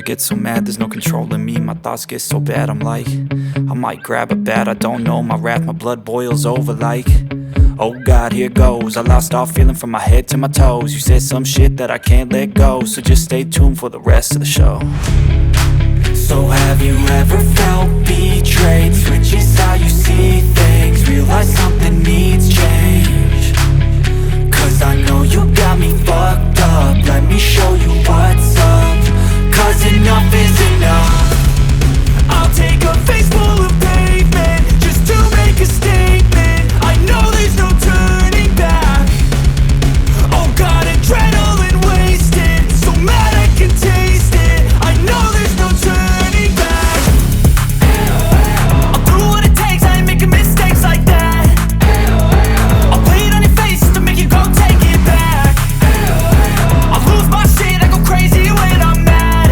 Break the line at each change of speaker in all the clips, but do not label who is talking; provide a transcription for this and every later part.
get so mad, there's no controlling me. My thoughts get so bad, I'm like, I might grab a bat, I don't know. My wrath, my blood boils over like, oh God, here goes. I lost all feeling from my head to my toes. You said some shit that I can't let go, so just stay tuned for the rest of the show. So have you ever felt betrayed? Switches how you see things, realize something needs change. Cause I know you got me fucked up, let me show you what's up. Cause enough is enough. I'll take a face full of pavement just to make a statement. I know there's no turning back. Oh God, adrenaline wasted, so mad I can taste it. I know there's no turning back. I'll do what it takes, I ain't making mistakes like that. I'll play it on your face just to make you go take it back. I'll lose my shit, I go crazy when I'm mad.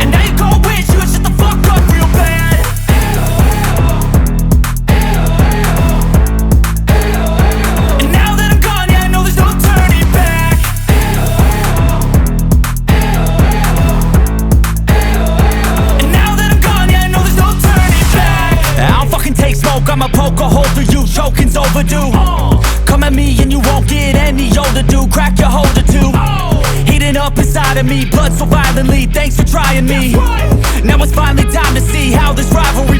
And now you go wish you would shut the fuck up real bad. And now that I'm gone, yeah, I know there's no turning back. And now that I'm gone, yeah, I know there's no turning back. I don't fucking take smoke, I'ma poke a hole through you, choking's overdue. Come at me and you won't get any older, dude, crack your holder too. Heating up inside of me, blood so violently, thanks for trying me. Now it's finally time to see how this rivalry